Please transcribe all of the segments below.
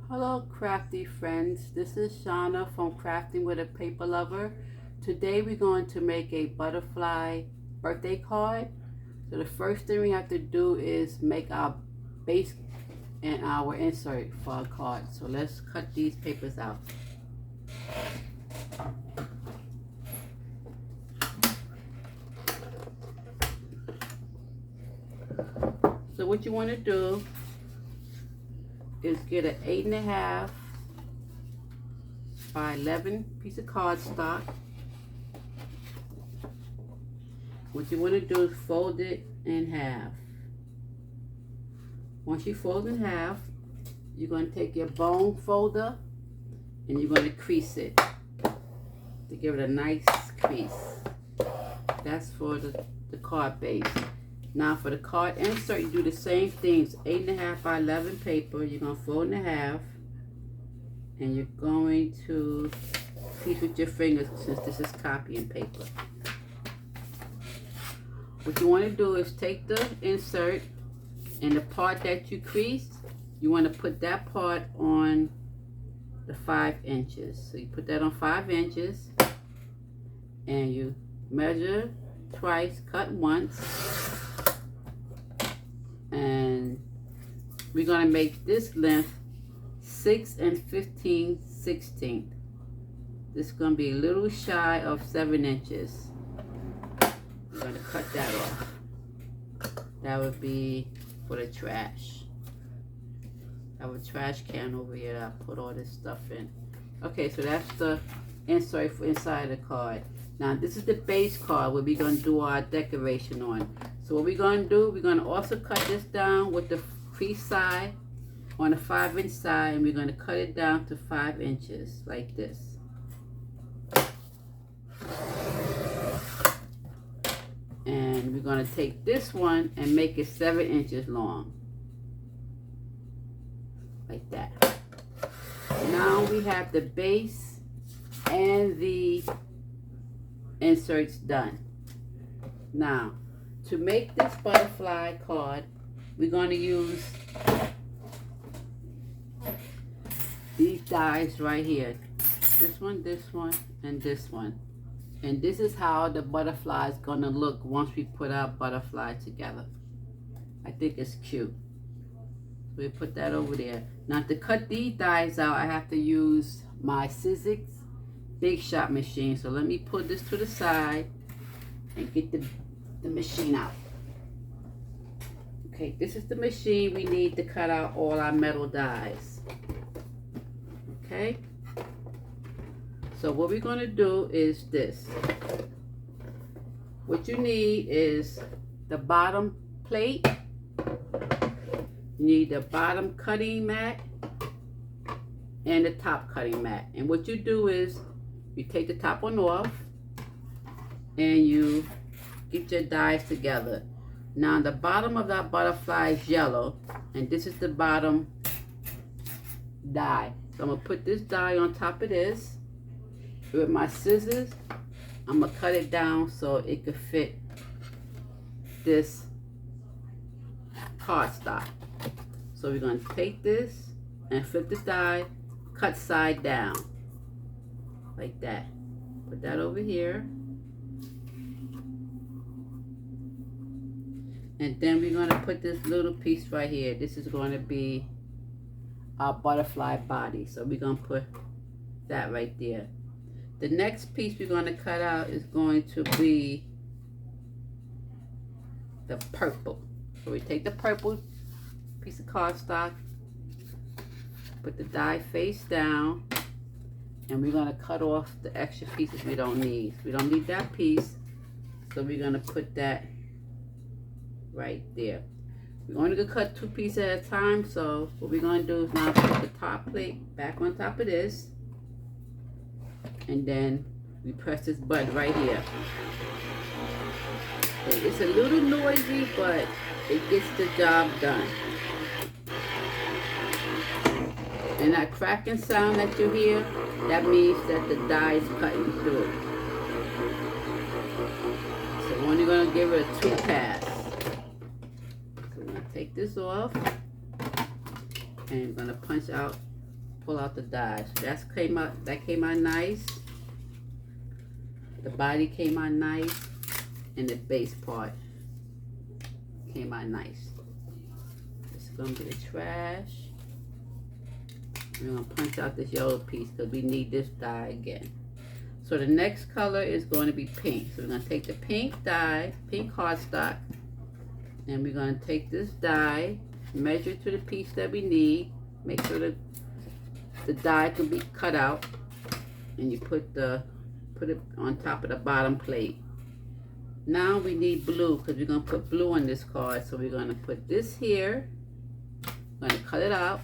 Hello crafty friends, this is Shauna from Crafting with a Paper Lover. Today we're going to make a butterfly birthday card. So the first thing we have to do is make our base and our insert for our card. So let's cut these papers out. So what you want to do is get an 8.5 by 11 piece of cardstock. What you want to do is fold it in half. Once you fold in half, you're going to take your bone folder and you're going to crease it to give it a nice crease. That's for the card base. Now for the card insert, you do the same things. 8.5 by 11 paper. You're going to fold in half. And you're going to crease with your fingers since this is copying paper. What you want to do is take the insert and the part that you creased, you want to put that part on the 5 inches. So you put that on 5 inches and you measure twice, cut once. And we're going to make this length 6 15/16. This is going to be a little shy of 7 inches. I'm going to cut that off. That would be for the trash. I have a trash can over here that I put all this stuff in. Okay, so that's the insert for inside the card. Now this is the base card where we're going to do our decoration on. So what we're going to do, we're going to also cut this down with the crease side on the 5-inch side, and we're going to cut it down to 5 inches like this. And we're going to take this one and make it 7 inches long. Like that. Now we have the base and the inserts done. Now, to make this butterfly card, we're going to use these dies right here. This one, and this one. And this is how the butterfly is going to look once we put our butterfly together. I think it's cute. So we put that over there. Now to cut these dies out, I have to use my SIZZIX Big Shot machine. So let me put this to the side and get the machine out. Okay, this is the machine we need to cut out all our metal dies. Okay, so what we're going to do is this. What you need is the bottom plate. You need the bottom cutting mat and the top cutting mat. And what you do is you take the top one off and you get your dies together. Now the bottom of that butterfly is yellow, and this is the bottom die. So I'm going to put this die on top of this. With my scissors, I'm going to cut it down so it could fit this cardstock. So we're going to take this and flip the die, cut side down. Like that. Put that over here. And then we're going to put this little piece right here. This is going to be our butterfly body. So we're going to put that right there. The next piece we're going to cut out is going to be the purple. So we take the purple piece of cardstock, put the die face down, and we're going to cut off the extra pieces we don't need. We don't need that piece, so we're going to put that right there. We're only going to cut 2 pieces at a time, so what we're going to do is now put the top plate back on top of this, and then we press this button right here. It's a little noisy, but it gets the job done. And that cracking sound that you hear, that means that the die is cutting through. So we're only going to give it a 2 pass. So we're going to take this off and I'm going to punch out pull out the dies. That came out nice. The body came out nice, and the base part came out nice. This is gonna be the trash. We're gonna punch out this yellow piece because we need this die again. So the next color is going to be pink. So we're gonna take the pink die, pink cardstock, and we're gonna take this die, measure to the piece that we need. Make sure that the die can be cut out, and you put it on top of the bottom plate. Now we need blue because we're gonna put blue on this card. So we're gonna put this here. We're gonna cut it out.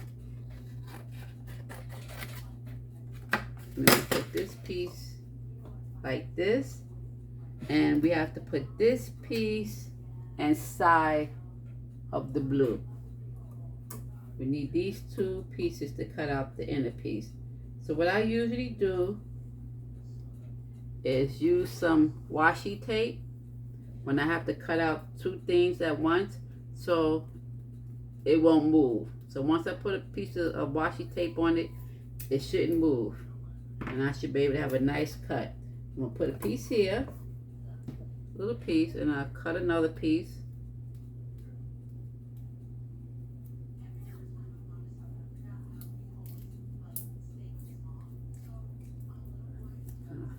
We're gonna put this piece like this, and we have to put this piece inside of the blue. We need these two pieces to cut out the inner piece. So what I usually do is use some washi tape when I have to cut out two things at once, so it won't move. So once I put a piece of washi tape on it, it shouldn't move, and I should be able to have a nice cut. I'm gonna put a piece here, little piece, and I'll cut another piece.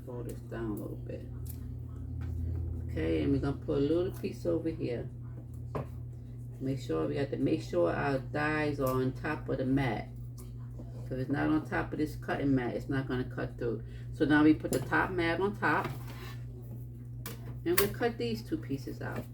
Fold this down a little bit. Okay, and we're gonna put a little piece over here. We have to make sure our dies are on top of the mat. So if it's not on top of this cutting mat, it's not gonna cut through. So now we put the top mat on top, and we'll cut these two pieces out.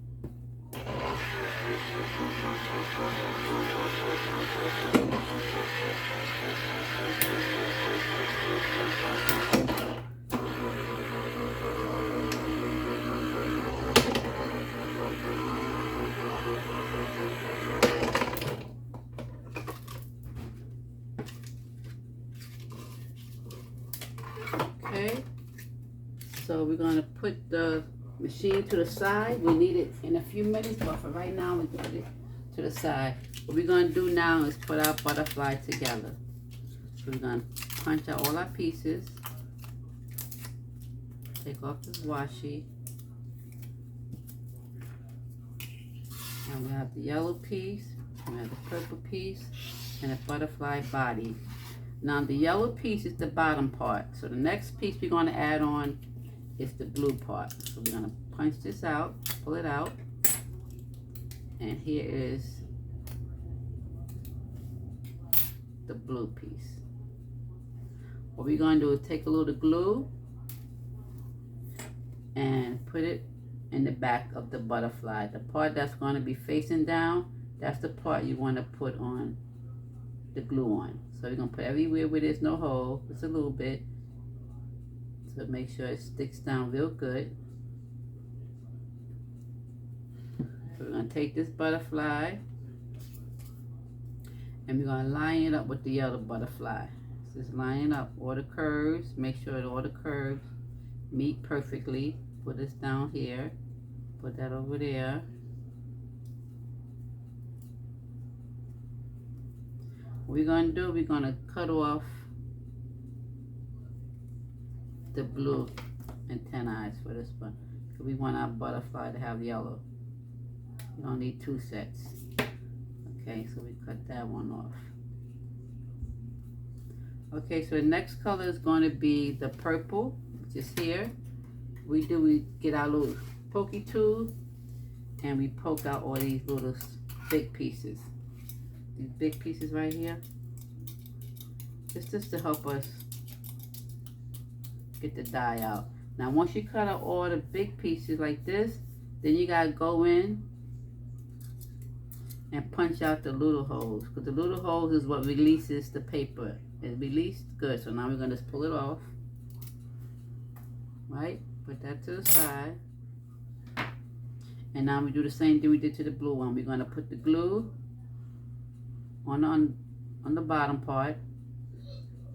Okay, so we're going to put the machine to the side. We need it in a few minutes, but for right now, we put it to the side. What we're going to do now is put our butterfly together. So we're going to punch out all our pieces. Take off this washi. And we have the yellow piece, we have the purple piece, and a butterfly body. Now the yellow piece is the bottom part. So the next piece we're going to add on is the blue part. So we're going to punch this out, pull it out, and here is the blue piece. What we're going to do is take a little glue and put it in the back of the butterfly. The part that's going to be facing down, that's the part you want to put on the glue on. So we're going to put everywhere where there's no hole, just a little bit, to make sure it sticks down real good. So we're going to take this butterfly and we're going to line it up with the other butterfly. Just line up all the curves, make sure that all the curves meet perfectly. Put this down here, put that over there. What we're going to do, we're going to cut off the blue antennae for this one. So we want our butterfly to have yellow. We don't need two sets. Okay, so we cut that one off. Okay, so the next color is going to be the purple, which is here. We get our little pokey tool and we poke out all these little big pieces. These big pieces right here. It's just to help us get the die out. Now once you cut out all the big pieces like this, then you gotta go in and punch out the little holes, because the little holes is what releases the paper. It's released good, so now we're gonna just pull it off. Right? Put that to the side. And now we do the same thing we did to the blue one. We're gonna put the glue on the bottom part.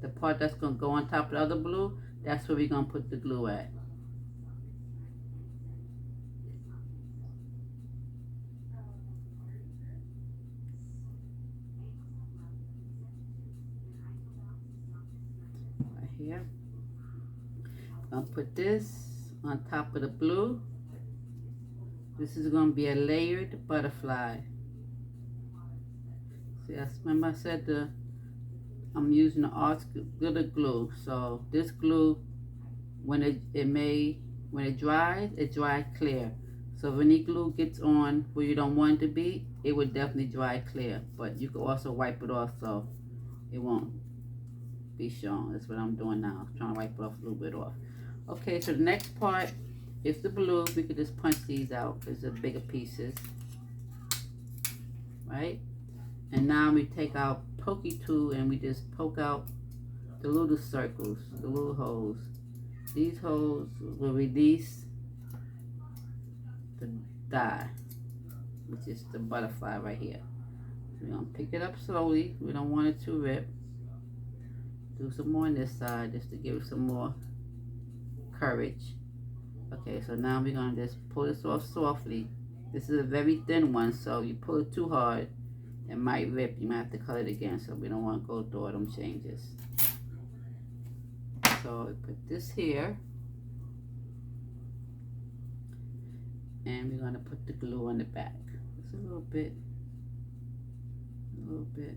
The part that's gonna go on top of the other blue, that's where we're gonna put the glue at. right here. I'll put this on top of the blue. This is going to be a layered butterfly. See, remember I said I'm using the Arts Glitter Glue. So this glue, when it dries clear. So if any glue gets on where you don't want it to be, it would definitely dry clear. But you can also wipe it off so it won't be shown. That's what I'm doing now. I'm trying to wipe it off a little bit off. Okay, so the next part is the blue. We could just punch these out because they're bigger pieces. Right? And now we take our pokey tool and we just poke out the little circles, the little holes. These holes will release the dye, which is the butterfly right here. So we're going to pick it up slowly. We don't want it to rip. Do some more on this side just to give it some more courage. Okay, so now we're going to just pull this off softly. This is a very thin one, so you pull it too hard, it might rip. You might have to cut it again, so we don't want to go through all them changes. So we put this here. And we're going to put the glue on the back. Just a little bit. A little bit.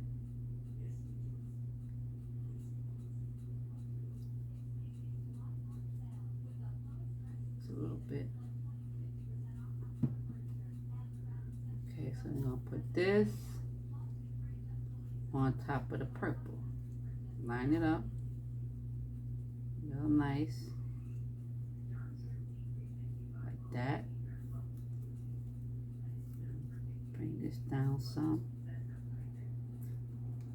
Just a little bit. Okay, so I'm going to put this on top of the purple. Line it up. Real nice. Like that. Bring this down some.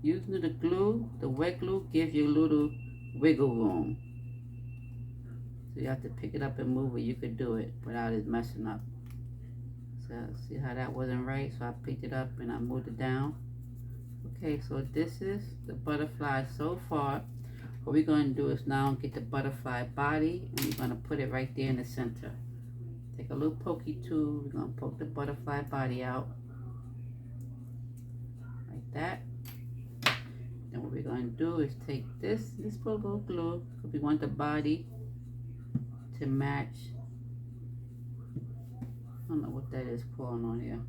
Using the glue, the wet glue gives you a little wiggle room. So you have to pick it up and move it. You could do it without it messing up. So see how that wasn't right? So I picked it up and I moved it down. Okay, so this is the butterfly so far. What we're going to do is now get the butterfly body and we're going to put it right there in the center. Take a little pokey tool. We're going to poke the butterfly body out. Like that. And what we're going to do is take this put a little glue, because we want the body to match. I don't know what that is pulling on here.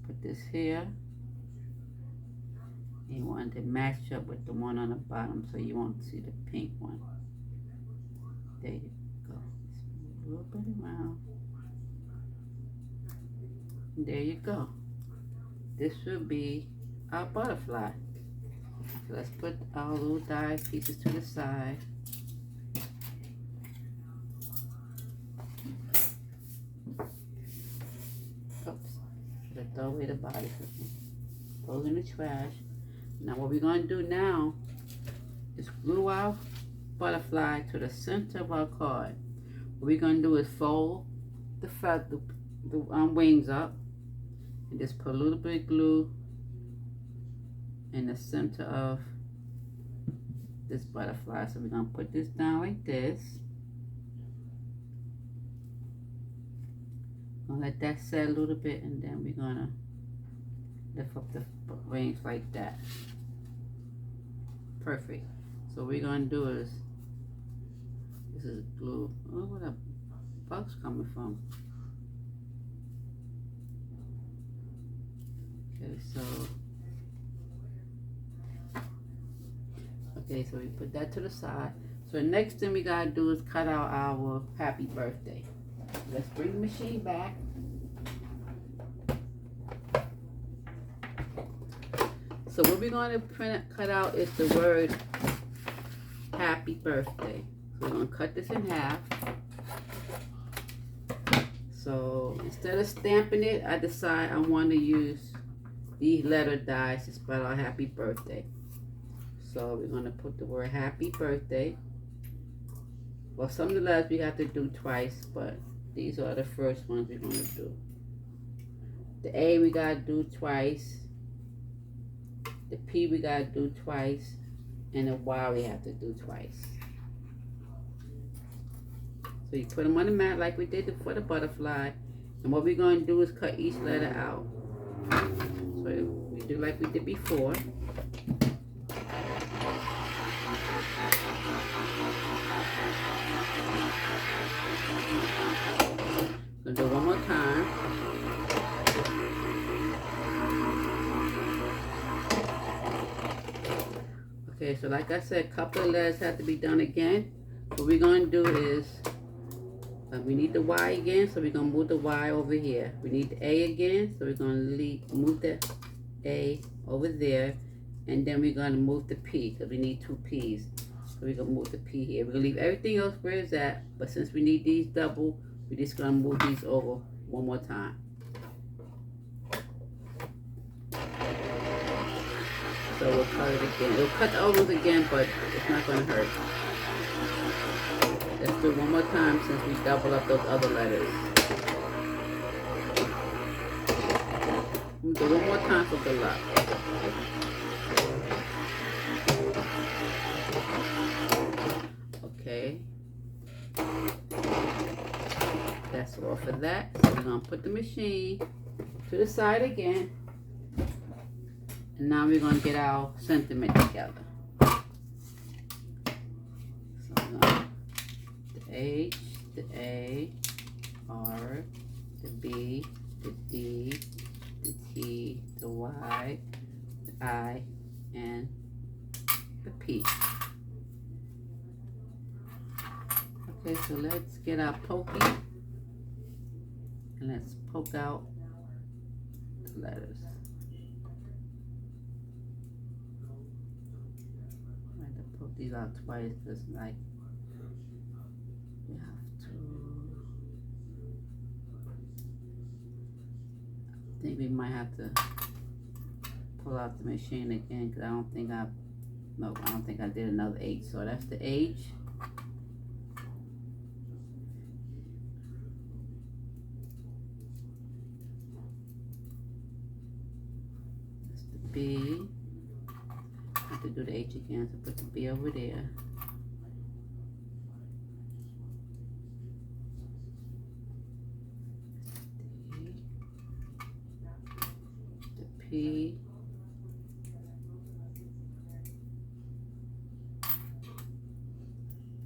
Put this here. And you want it to match up with the one on the bottom so you won't see the pink one. There you go. A little bit around. There you go. This should be our butterfly. So let's put our little die pieces to the side. Oops. Should I throw away the body? Throw it in the trash. Now what we're going to do now is glue our butterfly to the center of our card. What we're going to do is fold the wings up and just put a little bit of glue in the center of this butterfly. So we're going to put this down like this. Gonna let that set a little bit and then we're going to lift up the wings like that. Perfect. So what we're going to do is, this is glue. Oh, where the bugs coming from? Okay, so we put that to the side. So the next thing we gotta do is cut out our happy birthday. Let's bring the machine back. So what we're going to cut out is the word happy birthday. So we're going to cut this in half. So instead of stamping it, I decide I want to use these letter dies to spell out happy birthday. So we're going to put the word happy birthday. Well, some of the letters we have to do twice, but these are the first ones we're going to do. The A we got to do twice. The P we got to do twice. And the Y we have to do twice. So you put them on the mat like we did for the butterfly. And what we're going to do is cut each letter out. So we do like we did before. Okay, so like I said, a couple of letters have to be done again. What we're going to do is, we need the Y again, so we're going to move the Y over here. We need the A again, so we're going to move the A over there. And then we're going to move the P, because we need 2 P's. So we're going to move the P here. We're going to leave everything else where it's at, but since we need these double, we're just going to move these over one more time. So we'll cut it again. It'll cut the ovals again, but it's not going to hurt. Let's do it one more time since we double up those other letters. We'll do one more time for good luck. Okay. That's all for that. So we're going to put the machine to the side again. And now we're going to get our sentiment together. So we're going to the H, the A, R, the B, the D, the T, the Y, the I, and the P. Okay, so let's get our pokey and let's poke out the letters. I have to poke these out twice because, like, we have to. I think we might have to pull out the machine again because I don't think I did another H. So that's the H. B. I have to do the H again, so put the B over there. D, the P.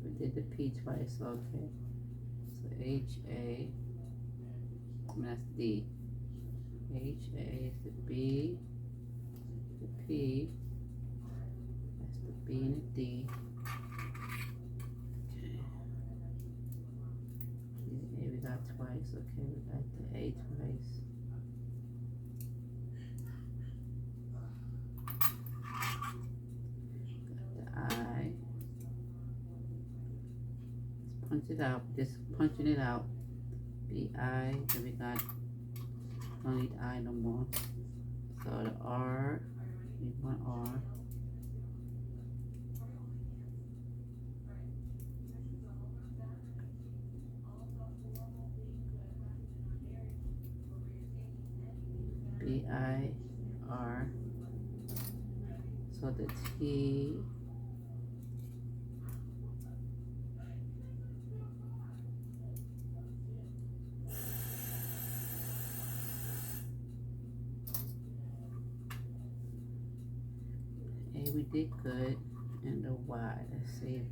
We did the P twice, okay. So H, A, that's D. H, A is the B. The P, that's the B and the D. Okay. The A we got twice. Okay, we got the A twice. Got the I. Let's punch it out. Just punching it out. B-I. Then we got, don't need I no more. So the R. Need one R. B-I-R. So the T. We did good, and the Y, let's see.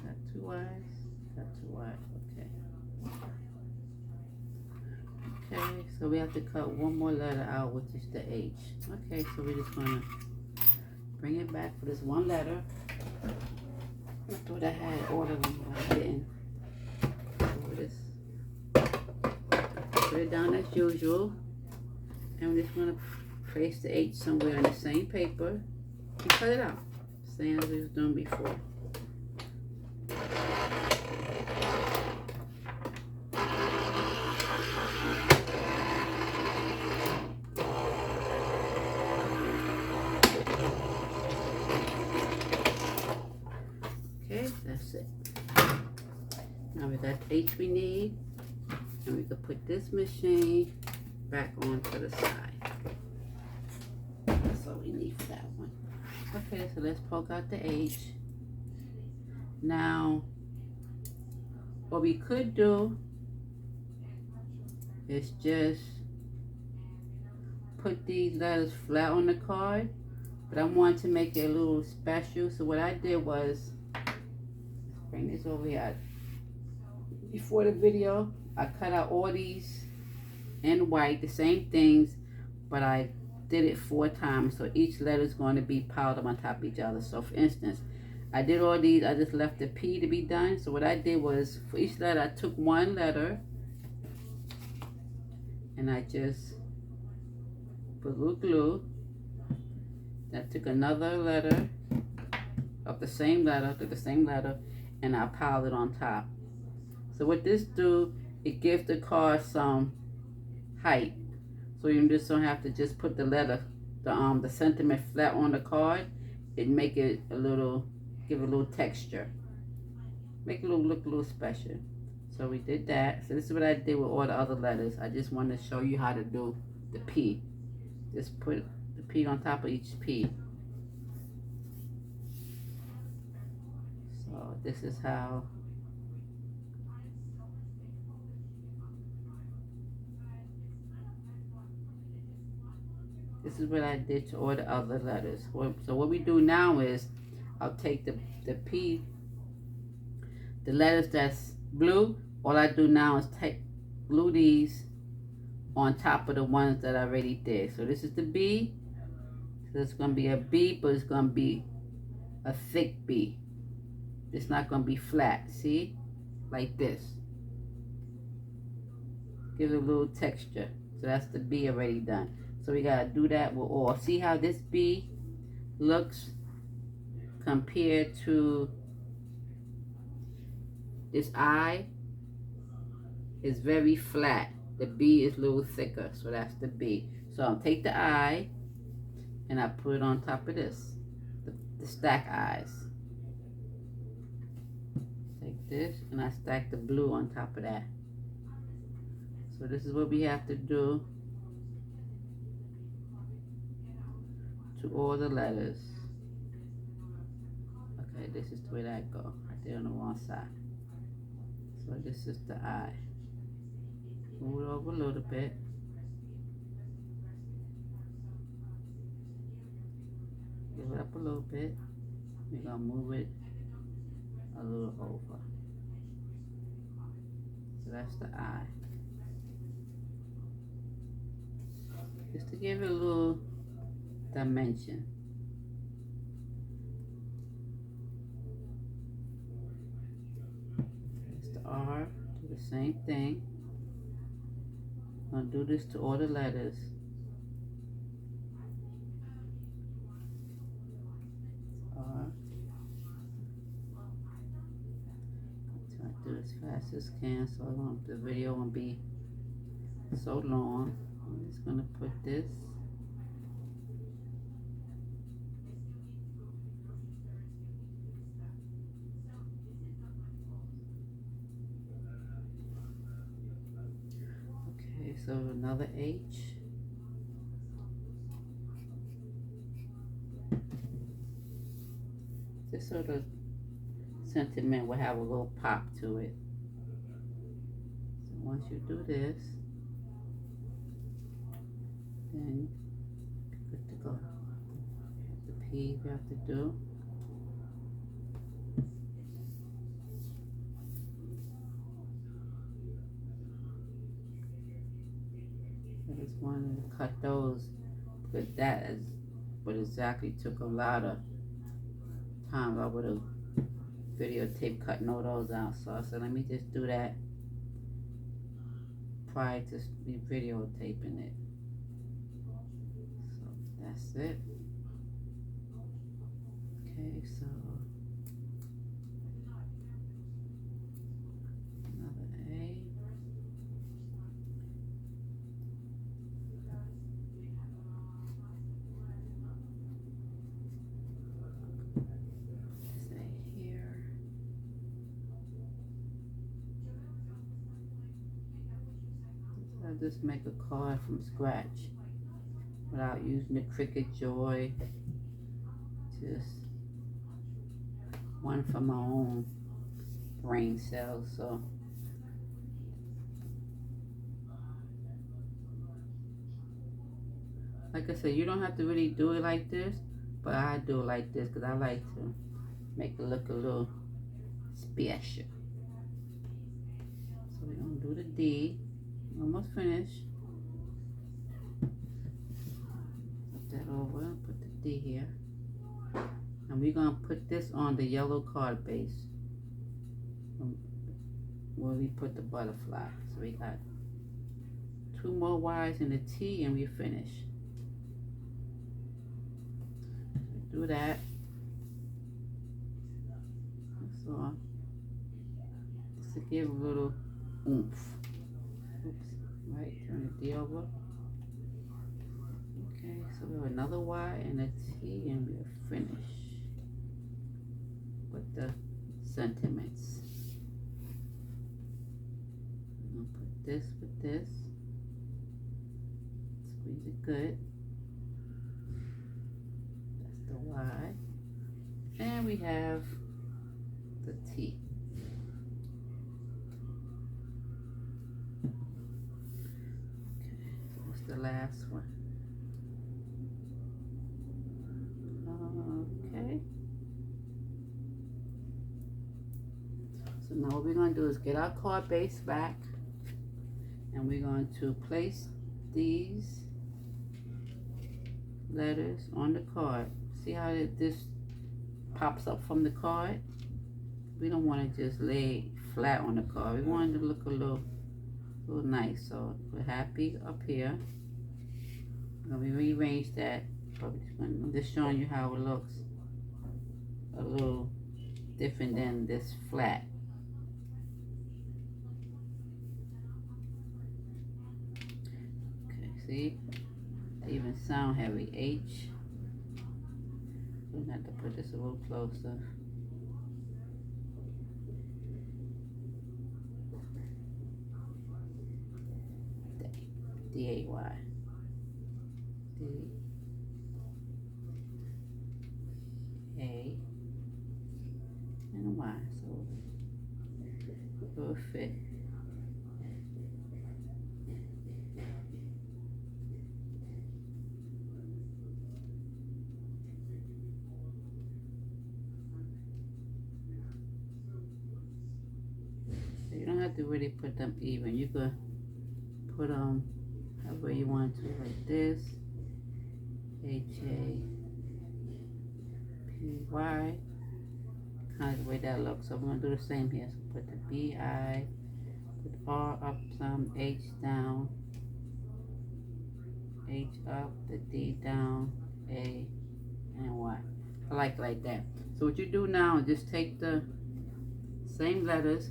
Got 2 Y's, got 2 Y's, okay. Okay, so we have to cut one more letter out, which is the H. Okay, so we're just gonna bring it back for this one letter. I thought I had ordered them, but I didn't. So this. Put it down as usual, and we're just going to place the H somewhere on the same paper and cut it out, same as we was doing before. Okay, that's it. Now we got the H we need. And we could put this machine back onto the side. That's all we need for that one. Okay, so let's poke out the H. Now, what we could do is just put these letters flat on the card, but I wanted to make it a little special. So what I did was, let's bring this over here. Before the video, I cut out all these in white, the same things, but I did it 4 times, so each letter is going to be piled up on top of each other. So for instance, I did all these, I just left the P to be done. So what I did was, for each letter, I took one letter and I just put glue. Then I took another letter of the same letter, and I piled it on top. So what this do, it gives the card some height. So you just don't have to just put the letter, the sentiment flat on the card. It make it a little, give it a little texture. Make it look a little special. So we did that. So this is what I did with all the other letters. I just wanted to show you how to do the P. Just put the P on top of each P. So this is how this is what I did to all the other letters. So what we do now is I'll take the P, the letters that's blue. All I do now is glue these on top of the ones that I already did. So this is the B. So it's going to be a B, but it's going to be a thick B. It's not going to be flat. See? Like this. Give it a little texture. So that's the B already done. So we got to do that with all. See how this B looks compared to this I? Is very flat. The B is a little thicker. So that's the B. So I'll take the I and I put it on top of this. The stack eyes. Take this and I stack the blue on top of that. So this is what we have to do to all the letters. Okay, this is the way that go. Right there on the wrong side. So this is the I. Move it over a little bit. Give it up a little bit. We're going to move it a little over. So that's the I. Just to give it a little dimension. It's the R. Do the same thing. I'm going to do this to all the letters. R. Try to do as fast as I can so the video won't be so long. I'm just going to put this. So another H. This sort of sentiment will have a little pop to it. So once you do this, then you're good to go. The P you have to do. I just wanted to cut those because that is what exactly took a lot of time. I would have videotaped cutting all those out. So I said, let me just do that prior to me videotaping it. So that's it. Okay, so another A. Just make a card from scratch without using the Cricut Joy. Just one from my own brain cells. So like I said, you don't have to really do it like this, but I do it like this because I like to make it look a little special. So we're gonna do the D. Almost finished. that over and put the D here. And we're going to put this on the yellow card base where we put the butterfly. So we got 2 more Y's in the T and we finish. Do that. That's all. Just to give a little oomph. Oops. Right, turn the D over. Okay, so we have another Y and a T and we'll finish with the sentiments. I'm gonna put this with this. Squeeze it good. That's the Y. And we have the T. Okay, that's the last one. Okay. So now what we're going to do is get our card base back and we're going to place these letters on the card. See how this pops up from the card? We don't want to just lay flat on the card. We want it to look a little nice. So we're happy up here. We're going to rearrange that. I'm just showing you how it looks a little different than this flat. Okay, see? They even sound heavy. H. We're gonna have to put this a little closer. D-A-Y. D. A and a Y, so it will fit. So you don't have to really put them even. You could put them however you want to, like this. H-A Y, kind of the way that looks. So we're going to do the same here. So put the B-I, put R up some, H down, H up, the D down, A, and Y. I like that. So what you do now is just take the same letters,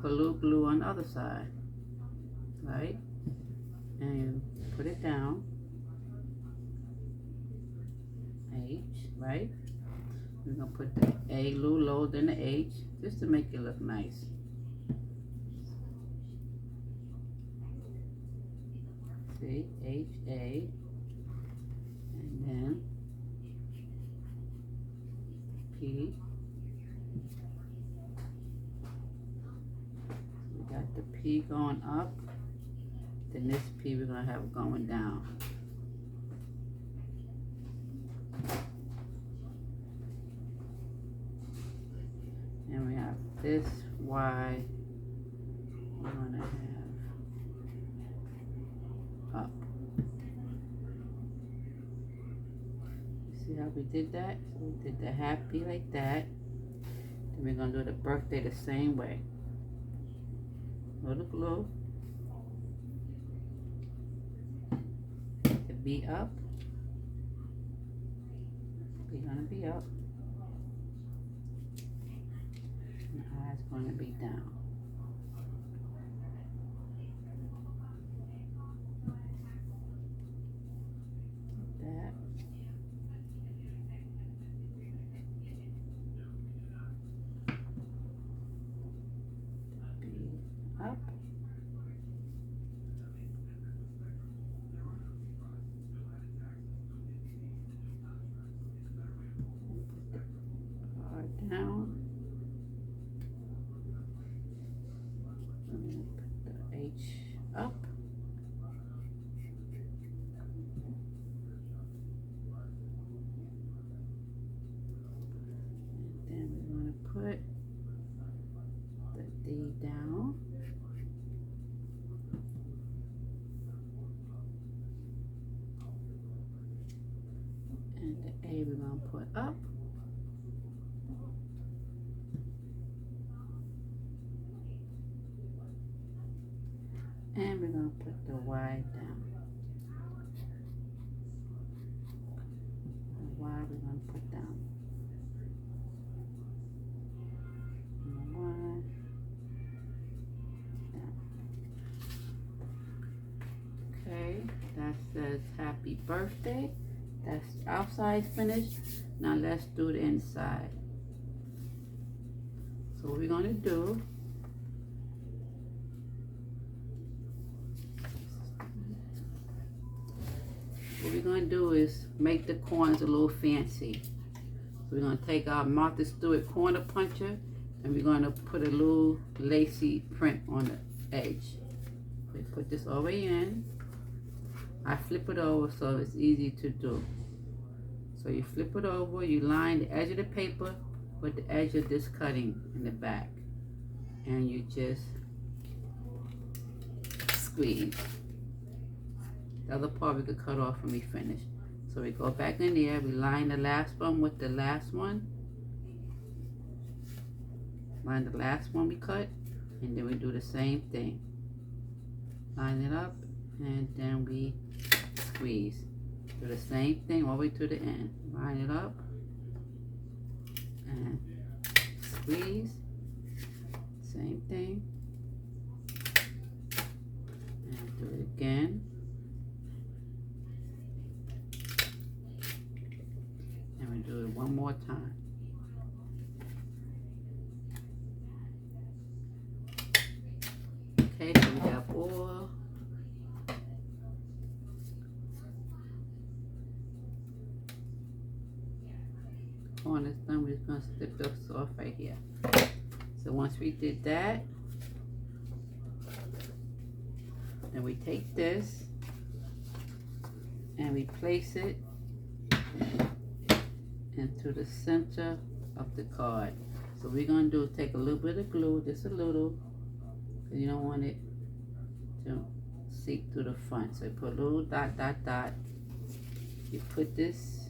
put a little glue on the other side, right? And put it down, H, right? We're going to put the A a little lower than the H, just to make it look nice. See, H, A, and then P. We got the P going up, then this P we're going to have going down. And we have this Y we're going to have up. You see how we did that? So we did the happy like that. Then we're going to do the birthday the same way. Little glue. The B up. We're going to be up. And the I is going to be down. Like that. B up. R down. And put the H up. And then we're going to put the D down. And the A we're going to put up. And we're going to put the Y down. The Y we're going to put down. And the Y down. Okay, that says happy birthday. That's outside finished. Now let's do the inside. So what we're going to do, is make the corners a little fancy. So we're going to take our Martha Stewart corner puncher and we're going to put a little lacy print on the edge. We put this over in. I flip it over so it's easy to do. So you flip it over, you line the edge of the paper with the edge of this cutting in the back. And you just squeeze. The other part we could cut off when we finish. So we go back in there, we line the last one with the last one. Line the last one we cut, and then we do the same thing. Line it up, and then we squeeze. Do the same thing all the way to the end. Line it up, and squeeze. Same thing. And do it again. And we do it one more time. Okay, so we got all corners done. We're just gonna slip this off right here. So once we did that, then we take this and we place it into the center of the card. So we're gonna do, take a little bit of glue, just a little, because you don't want it to seep through the front. So you put a little dot, dot, dot. You put this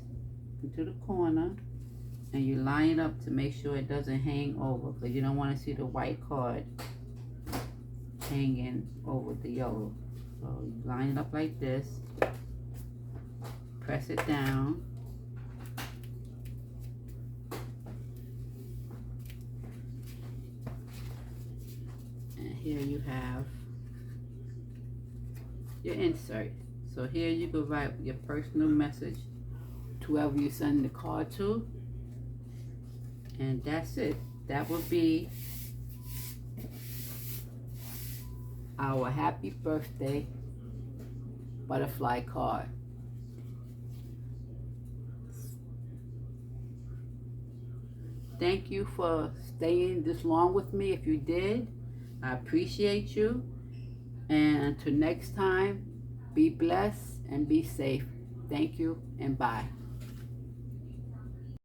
into the corner and you line it up to make sure it doesn't hang over, because you don't want to see the white card hanging over the yellow. So you line it up like this, press it down, and here you have your insert. So here you can write your personal message to whoever you send the card to, and that's it. That would be our happy birthday butterfly card. Thank you for staying this long with me. If you did, I appreciate you. And until next time, be blessed and be safe. Thank you and bye.